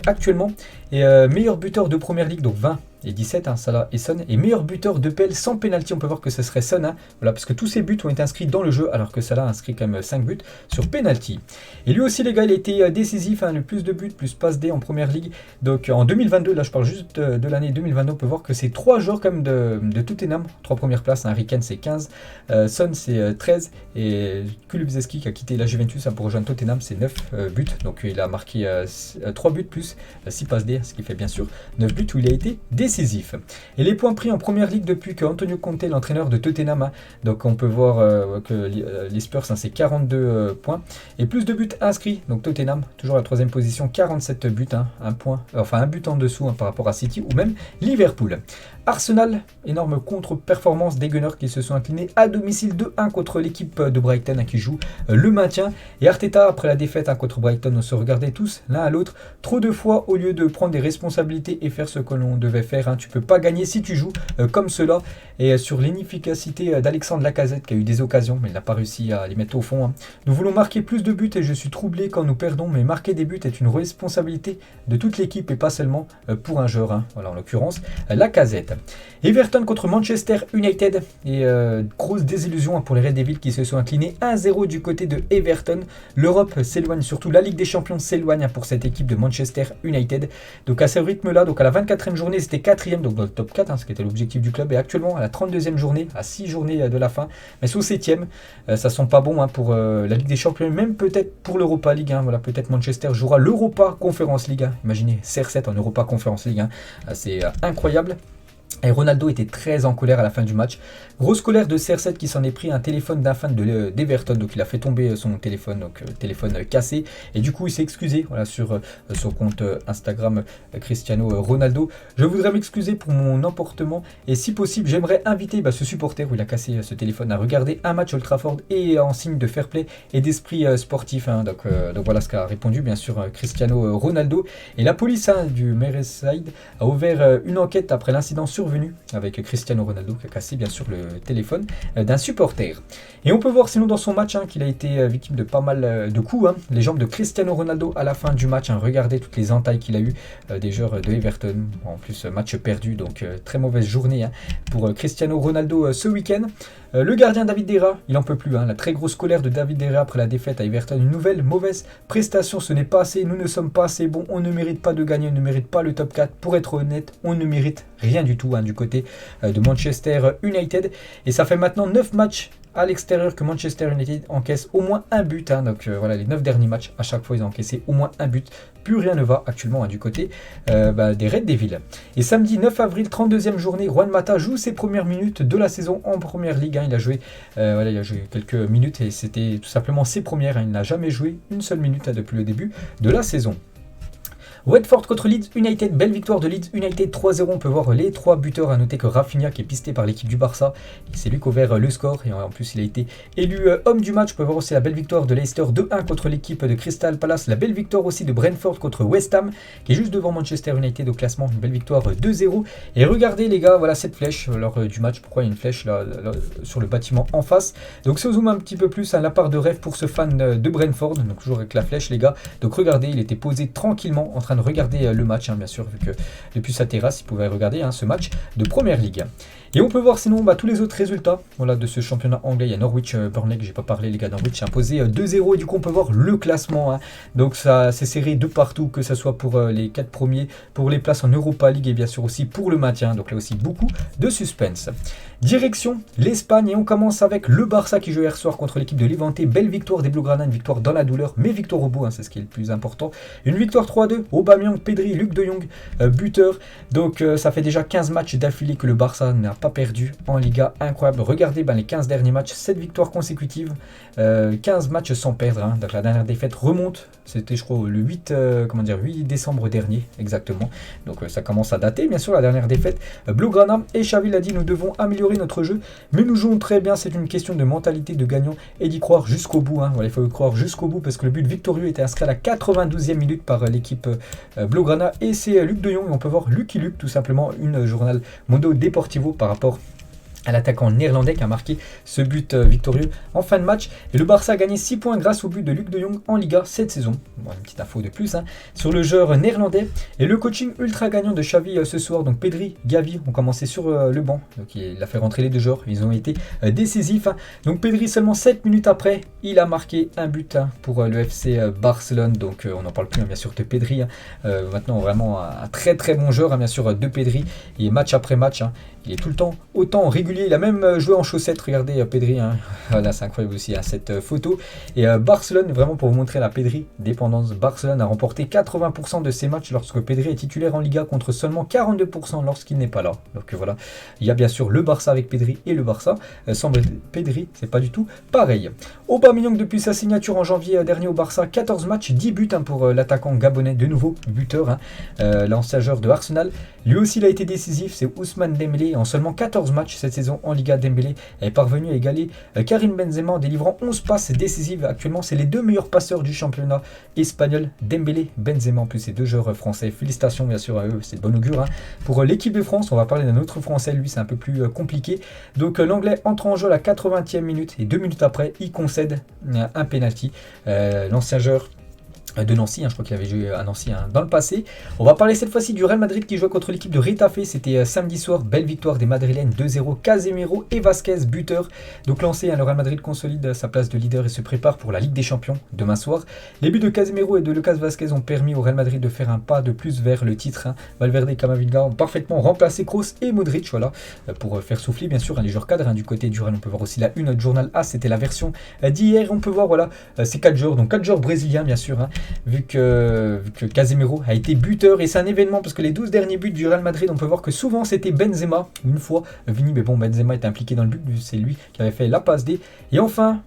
actuellement. Et meilleur buteur de Première Ligue, donc 20 et 17, Salah et Son. Et meilleur buteur de PL sans pénalty, on peut voir que ce serait Son. Voilà, parce que tous ces buts ont été inscrits dans le jeu, alors que Salah a inscrit quand même 5 buts sur pénalty. Et lui aussi, les gars, il a été décisif, le plus de buts, plus passe D en Première Ligue. Donc en 2022, là je parle juste de l'année 2022, on peut voir que c'est 3 joueurs comme de Tottenham, 3 premières places. Harry Kane c'est 15, Son c'est 13, et Kulusevski qui a quitté la Juventus pour rejoindre Tottenham, c'est 9 buts. Donc il a marqué 3 buts plus 6 passes D, ce qui fait bien sûr 9 buts où il a été décisif. Et les points pris en Première Ligue depuis que Antonio Conte, l'entraîneur de Tottenham, donc on peut voir que les Spurs c'est 42 points et plus de buts inscrits. Donc Tottenham toujours à la 3e position, 47 buts, un but en dessous par rapport à City ou même Liverpool. Arsenal, énorme contre-performance des Gunners qui se sont inclinés à domicile 2-1 contre l'équipe de Brighton qui joue le maintien. Et Arteta, après la défaite contre Brighton, on se regardait tous l'un à l'autre trop de fois au lieu de prendre des responsabilités et faire ce que l'on devait faire. Tu peux pas gagner si tu joues comme cela. Et sur l'inefficacité d'Alexandre Lacazette qui a eu des occasions mais il n'a pas réussi à les mettre au fond. Nous voulons marquer plus de buts et je suis troublé quand nous perdons, mais marquer des buts est une responsabilité de toute l'équipe et pas seulement pour un joueur. Voilà, en l'occurrence Lacazette. Everton contre Manchester United et grosse désillusion pour les Red Devils qui se sont inclinés 1-0 du côté de Everton. L'Europe s'éloigne, surtout la Ligue des Champions s'éloigne pour cette équipe de Manchester United. Donc à ce rythme-là, donc à la 24e journée, c'était 4e, donc dans le top 4, ce qui était l'objectif du club. Et actuellement, à la 32e journée, à 6 journées de la fin, mais sous 7e, ça sent pas bon pour la Ligue des Champions, même peut-être pour l'Europa League. Voilà, peut-être Manchester jouera l'Europa Conference League. Imaginez CR7 en Europa Conference League, c'est incroyable. Et Ronaldo était très en colère à la fin du match. Grosse colère de CR7 qui s'en est pris un téléphone d'un fan d'Everton. Donc il a fait tomber son téléphone, donc téléphone cassé. Et du coup il s'est excusé sur son compte Instagram Cristiano Ronaldo. Je voudrais m'excuser pour mon emportement. Et si possible j'aimerais inviter ce supporter où il a cassé ce téléphone à regarder un match Old Trafford et en signe de fair play et d'esprit sportif. Donc voilà ce qu'a répondu bien sûr Cristiano Ronaldo. Et la police du Merseyside a ouvert une enquête après l'incident survenu avec Cristiano Ronaldo qui a cassé bien sûr le téléphone d'un supporter. Et on peut voir sinon dans son match qu'il a été victime de pas mal de coups. Les jambes de Cristiano Ronaldo à la fin du match. Regardez toutes les entailles qu'il a eu des joueurs de Everton. En plus match perdu, donc très mauvaise journée pour Cristiano Ronaldo ce week-end. Le gardien David De Gea, il en peut plus. La très grosse colère de David De Gea après la défaite à Everton. Une nouvelle mauvaise prestation, ce n'est pas assez. Nous ne sommes pas assez bons. On ne mérite pas de gagner. On ne mérite pas le top 4. Pour être honnête, on ne mérite rien du tout du côté de Manchester United. Et ça fait maintenant 9 matchs à l'extérieur que Manchester United encaisse au moins un but. Donc voilà, les 9 derniers matchs, à chaque fois ils ont encaissé au moins un but. Plus rien ne va actuellement du côté des Red Devils. Et samedi 9 avril, 32e journée, Juan Mata joue ses premières minutes de la saison en Première Ligue. Il a joué quelques minutes et c'était tout simplement ses premières. Il n'a jamais joué une seule minute depuis le début de la saison. Watford contre Leeds United, belle victoire de Leeds United 3-0. On peut voir les 3 buteurs. À noter que Rafinha qui est pisté par l'équipe du Barça, c'est lui qui a ouvert le score et en plus il a été élu homme du match. On peut voir aussi la belle victoire de Leicester 2-1 contre l'équipe de Crystal Palace, la belle victoire aussi de Brentford contre West Ham qui est juste devant Manchester United au classement, une belle victoire 2-0. Et regardez les gars, voilà cette flèche lors du match, pourquoi il y a une flèche là sur le bâtiment en face. Donc si on zoome un petit peu plus, la part de rêve pour ce fan de Brentford, donc toujours avec la flèche les gars. Donc regardez, il était posé tranquillement en train de regarder le match, bien sûr, vu que depuis sa terrasse il pouvait regarder ce match de Première Ligue. Et on peut voir sinon tous les autres résultats de ce championnat anglais. Il y a Norwich Burnley que j'ai pas parlé les gars. Norwich a imposé 2-0 et du coup on peut voir le classement. Donc ça c'est serré de partout, que ce soit pour les 4 premiers, pour les places en Europa League et bien sûr aussi pour le maintien. Donc là aussi beaucoup de suspense. Direction l'Espagne et on commence avec le Barça qui joue hier soir contre l'équipe de Levante. Belle victoire des Blaugrana, une victoire dans la douleur, mais victoire au bout, c'est ce qui est le plus important. Une victoire 3-2, Aubameyang, Pedri, Luc de Jong, buteur. Donc ça fait déjà 15 matchs d'affilée que le Barça n'a pas perdu en Liga, incroyable. Regardez les 15 derniers matchs, 7 victoires consécutives, 15 matchs sans perdre. Donc la dernière défaite remonte, c'était je crois le 8 décembre dernier exactement. Donc ça commence à dater bien sûr la dernière défaite. Blaugrana et Xavi l'a dit, nous devons améliorer notre jeu, mais nous jouons très bien. C'est une question de mentalité de gagnant et d'y croire jusqu'au bout. Il faut y croire jusqu'au bout parce que le but victorieux était inscrit à la 92e minute par l'équipe Blaugrana et c'est Luc de Jong. On peut voir Lucky Luke tout simplement, une journal Mundo Deportivo par rapport à l'attaquant néerlandais qui a marqué ce but victorieux en fin de match. Et le Barça a gagné 6 points grâce au but de Luc de Jong en Liga cette saison. Bon, une petite info de plus sur le joueur néerlandais. Et le coaching ultra gagnant de Xavi ce soir. Donc Pedri, Gavi ont commencé sur le banc. Donc il a fait rentrer les deux joueurs. Ils ont été décisifs. Donc Pedri seulement 7 minutes après, il a marqué un but pour le FC Barcelone. Donc on n'en parle plus bien sûr de Pedri. Maintenant vraiment un très très bon joueur bien sûr de Pedri. Et match après match, il est tout le temps autant régulier. Il a même joué en chaussettes. Regardez Pedri. Voilà, c'est incroyable aussi cette photo. Et Barcelone, vraiment pour vous montrer la Pedri dépendance, Barcelone a remporté 80% de ses matchs lorsque Pedri est titulaire en Liga contre seulement 42% lorsqu'il n'est pas là. Donc voilà, il y a bien sûr le Barça avec Pedri et le Barça sans Pedri, c'est pas du tout pareil. Aubameyang depuis sa signature en janvier dernier au Barça, 14 matchs, 10 buts pour l'attaquant gabonais, de nouveau buteur, l'ancien joueur de Arsenal. Lui aussi il a été décisif, c'est Ousmane Dembélé. En seulement 14 matchs cette saison en Liga, Dembélé est parvenu à égaler Karim Benzema en délivrant 11 passes décisives. Actuellement, c'est les deux meilleurs passeurs du championnat espagnol, Dembélé, Benzema. En plus, ces deux joueurs français. Félicitations bien sûr à eux, c'est de bon augure. Pour l'équipe de France, on va parler d'un autre français, lui c'est un peu plus compliqué. Donc l'anglais entre en jeu à la 80e minute et 2 minutes après, il concède un penalty. L'ancien joueur de Nancy, je crois qu'il avait joué à Nancy dans le passé. On va parler cette fois-ci du Real Madrid qui jouait contre l'équipe de Retafe. C'était samedi soir, belle victoire des Madrilènes 2-0, Casemiro et Vasquez buteur. Donc lancé, le Real Madrid consolide sa place de leader et se prépare pour la Ligue des Champions demain soir. Les buts de Casemiro et de Lucas Vasquez ont permis au Real Madrid de faire un pas de plus vers le titre. Valverde et Camavinga ont parfaitement remplacé Kroos et Modric, voilà, pour faire souffler bien sûr les joueurs cadres du côté du Real. On peut voir aussi la une de Journal A, c'était la version d'hier. On peut voir voilà ces 4 joueurs, donc 4 joueurs brésiliens bien sûr. Vu que Casemiro a été buteur et c'est un événement parce que les 12 derniers buts du Real Madrid, on peut voir que souvent c'était Benzema, une fois Vini, mais bon, Benzema était impliqué dans le but, c'est lui qui avait fait la passe D. Et enfin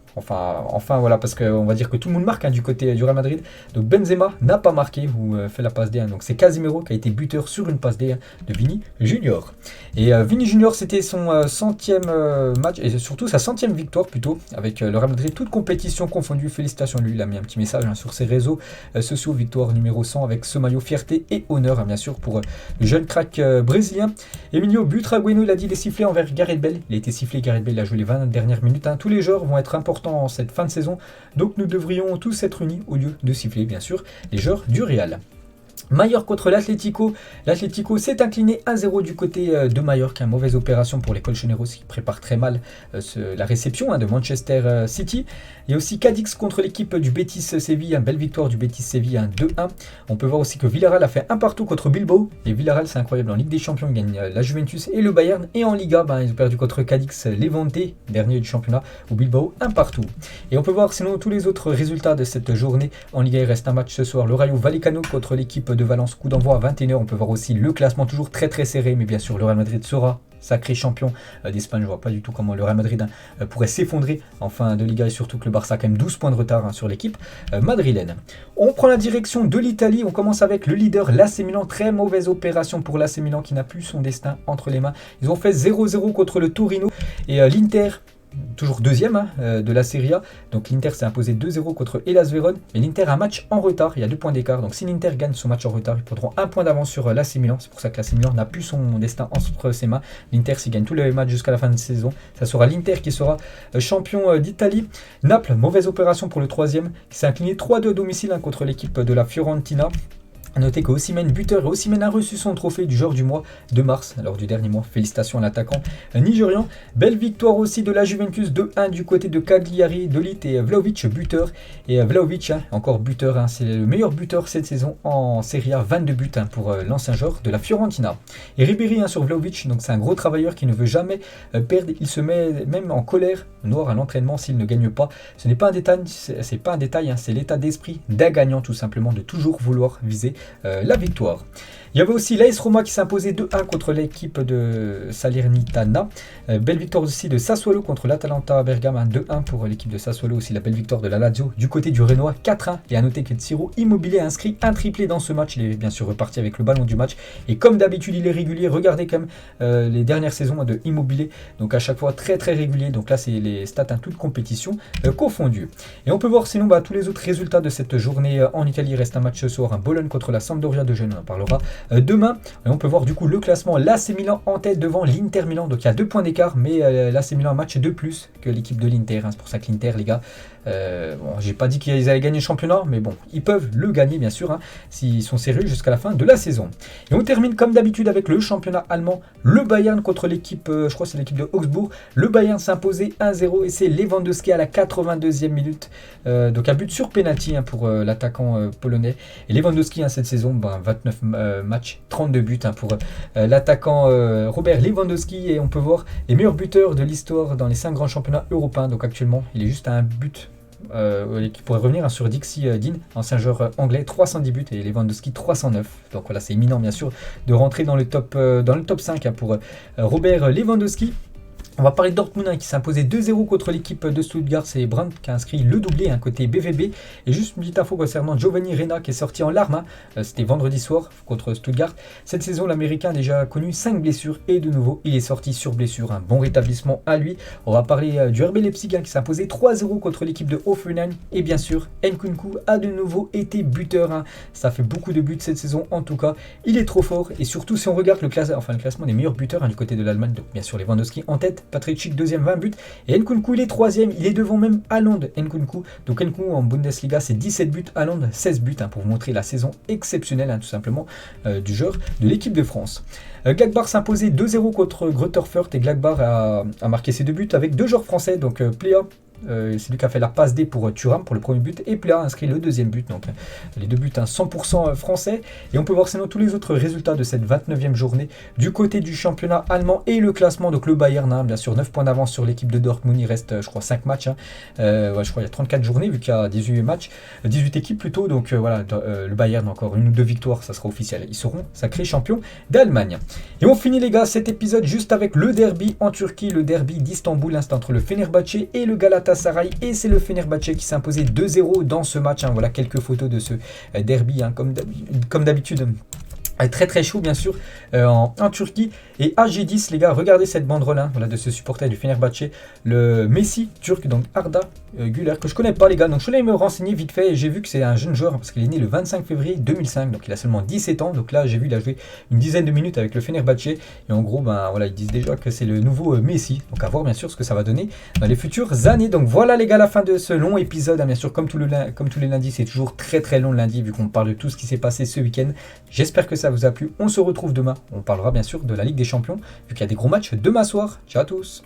voilà, parce qu'on va dire que tout le monde marque du côté du Real Madrid. Donc Benzema n'a pas marqué ou fait la passe D. Donc c'est Casemiro qui a été buteur sur une passe D de Vini Junior. Et Vini Junior, c'était son centième match et surtout sa 100e victoire plutôt avec le Real Madrid, toute compétition confondue. Félicitations à lui, il a mis un petit message sur ses réseaux sociaux. Victoire numéro 100 avec ce maillot, fierté et honneur bien sûr pour le jeune crack brésilien. Emilio Butragueno, il a dit des sifflets envers Gareth Bale. Il a été sifflé, Gareth Bale a joué les 20 dernières minutes. Tous les joueurs vont être importants en cette fin de saison, donc nous devrions tous être unis au lieu de siffler bien sûr les joueurs du Real. Mallorca contre l'Atlético. L'Atlético s'est incliné 1-0 du côté de Mallorca. Mauvaise opération pour les Colchoneros qui préparent très mal la réception de Manchester City. Il y a aussi Cadix contre l'équipe du Betis Séville. Belle victoire du Betis Séville 2-1. On peut voir aussi que Villarreal a fait un partout contre Bilbao. Et Villarreal, c'est incroyable, en Ligue des Champions, ils gagnent la Juventus et le Bayern. Et en Liga, ils ont perdu contre Cadix, Levante, dernier du championnat, ou Bilbao, un partout. Et on peut voir sinon tous les autres résultats de cette journée. En Liga, il reste un match ce soir. Le Rayo Vallecano contre l'équipe de Valence, coup d'envoi à 21h. On peut voir aussi le classement toujours très très serré, mais bien sûr le Real Madrid sera sacré champion d'Espagne. Je vois pas du tout comment le Real Madrid pourrait s'effondrer en fin de Liga, et surtout que le Barça a quand même 12 points de retard sur l'équipe madrilène. On prend la direction de l'Italie, on commence avec le leader l'AC Milan. Très mauvaise opération pour l'AC Milan qui n'a plus son destin entre les mains. Ils ont fait 0-0 contre le Torino, et l'Inter, toujours deuxième de la Serie A. Donc l'Inter s'est imposé 2-0 contre Hellas Vérone. Mais l'Inter a un match en retard, il y a 2 points d'écart. Donc si l'Inter gagne son match en retard, ils prendront 1 point d'avance sur l'AC Milan. C'est pour ça que l'AC Milan n'a plus son destin entre ses mains. L'Inter, s'il gagne tous les matchs jusqu'à la fin de saison, ça sera l'Inter qui sera champion d'Italie. Naples, mauvaise opération pour le troisième, qui s'est incliné 3-2 à domicile contre l'équipe de la Fiorentina. A noter que Osimhen, buteur, et Osimhen a reçu son trophée du joueur du mois de mars, lors du dernier mois. Félicitations à l'attaquant nigérian. Belle victoire aussi de la Juventus 2-1 du côté de Cagliari, Dolit et Vlahovic buteur. Et Vlahovic, encore buteur, c'est le meilleur buteur cette saison en Serie A, 22 buts pour l'ancien joueur de la Fiorentina. Et Ribéry sur Vlahovic, donc c'est un gros travailleur qui ne veut jamais perdre. Il se met même en colère noire à l'entraînement s'il ne gagne pas. Ce n'est pas un détail, c'est l'état d'esprit d'un gagnant tout simplement, de toujours vouloir viser la victoire. Il y avait aussi l'AS Roma qui s'imposait 2-1 contre l'équipe de Salernitana. Belle victoire aussi de Sassuolo contre l'Atalanta Bergame, 2-1 pour l'équipe de Sassuolo. Aussi la belle victoire de la Lazio du côté du Renoir, 4-1. Et à noter que Ciro Immobile a inscrit un triplé dans ce match. Il est bien sûr reparti avec le ballon du match. Et comme d'habitude, il est régulier. Regardez quand même les dernières saisons de Immobile. Donc à chaque fois très très régulier. Donc là, c'est les stats en toute compétition confondues. Et on peut voir sinon tous les autres résultats de cette journée en Italie. Il reste un match ce soir, un Bologne contre la Sampdoria de Gênes. On en parlera demain. Et on peut voir du coup le classement, l'AC Milan en tête devant l'Inter Milan, donc il y a 2 points d'écart, mais l'AC Milan a un match de plus que l'équipe de l'Inter, c'est pour ça que l'Inter, les gars, j'ai pas dit qu'ils allaient gagner le championnat, mais bon, ils peuvent le gagner bien sûr, s'ils sont sérieux jusqu'à la fin de la saison. Et on termine comme d'habitude avec le championnat allemand, le Bayern contre l'équipe, je crois que c'est l'équipe de Augsbourg. Le Bayern s'est imposé 1-0 et c'est Lewandowski à la 82e minute, donc un but sur penalty pour l'attaquant polonais. Et Lewandowski cette saison, 29 matchs, 32 buts pour l'attaquant Robert Lewandowski, et on peut voir les meilleurs buteurs de l'histoire dans les 5 grands championnats européens. Donc actuellement, il est juste à un but qui pourrait revenir sur Dixie Dean, ancien joueur anglais, 310 buts, et Lewandowski 309. Donc voilà, c'est imminent bien sûr de rentrer dans le top 5 pour Robert Lewandowski. On va parler de Dortmund qui s'est imposé 2-0 contre l'équipe de Stuttgart. C'est Brandt qui a inscrit le doublé côté BVB. Et juste une petite info concernant Giovanni Reina qui est sorti en larmes. C'était vendredi soir contre Stuttgart. Cette saison, l'Américain a déjà connu 5 blessures et de nouveau, il est sorti sur blessure. Un bon rétablissement à lui. On va parler du RB Leipzig qui s'est imposé 3-0 contre l'équipe de Hoffenheim. Et bien sûr, Nkunku a de nouveau été buteur. Ça fait beaucoup de buts cette saison en tout cas. Il est trop fort. Et surtout, si on regarde le classement des meilleurs buteurs du côté de l'Allemagne, donc bien sûr Lewandowski en tête, Patrick Schick deuxième, 20 buts, et Nkunku il est troisième, il est devant même Haaland. Nkunku, donc Nkunku en Bundesliga c'est 17 buts, Haaland 16 buts pour vous montrer la saison exceptionnelle tout simplement du joueur de l'équipe de France. Gladbach s'imposait 2-0 contre Greuther Fürth, et Gladbach a marqué ses 2 buts avec 2 joueurs français, donc Plea. C'est lui qui a fait la passe D pour Thuram pour le premier but, et Plea a inscrit le deuxième but, donc les 2 buts 100% français. Et on peut voir sinon tous les autres résultats de cette 29e journée du côté du championnat allemand et le classement. Donc le Bayern bien sûr 9 points d'avance sur l'équipe de Dortmund, il reste je crois 5 matchs, je crois qu'il y a 34 journées vu qu'il y a 18 matchs, 18 équipes plutôt, donc voilà, le Bayern encore 1 ou 2 victoires, ça sera officiel, ils seront sacrés champions d'Allemagne. Et on finit les gars cet épisode juste avec le derby en Turquie, le derby d'Istanbul, c'est entre le Fenerbahçe et le Galatasaray. Et c'est le Fenerbahçe qui s'est imposé 2-0 dans ce match. Voilà quelques photos de ce derby, comme d'habitude. Très très chaud bien sûr en Turquie. Et AG10 les gars, regardez cette banderole voilà, de ce supporter du Fenerbahçe, le Messi turc, donc Arda Güler, que je connais pas les gars, donc je suis allé me renseigner vite fait et j'ai vu que c'est un jeune joueur parce qu'il est né le 25 février 2005, donc il a seulement 17 ans. Donc là j'ai vu il a joué une dizaine de minutes avec le Fenerbahçe, et en gros voilà, ils disent déjà que c'est le nouveau Messi, donc à voir bien sûr ce que ça va donner dans les futures années. Donc voilà les gars, la fin de ce long épisode, bien sûr comme tous les lundis, c'est toujours très très long le lundi vu qu'on parle de tout ce qui s'est passé ce week-end. J'espère que ça vous a plu, on se retrouve demain, on parlera bien sûr de la Ligue des Champions vu qu'il y a des gros matchs demain soir. Ciao à tous.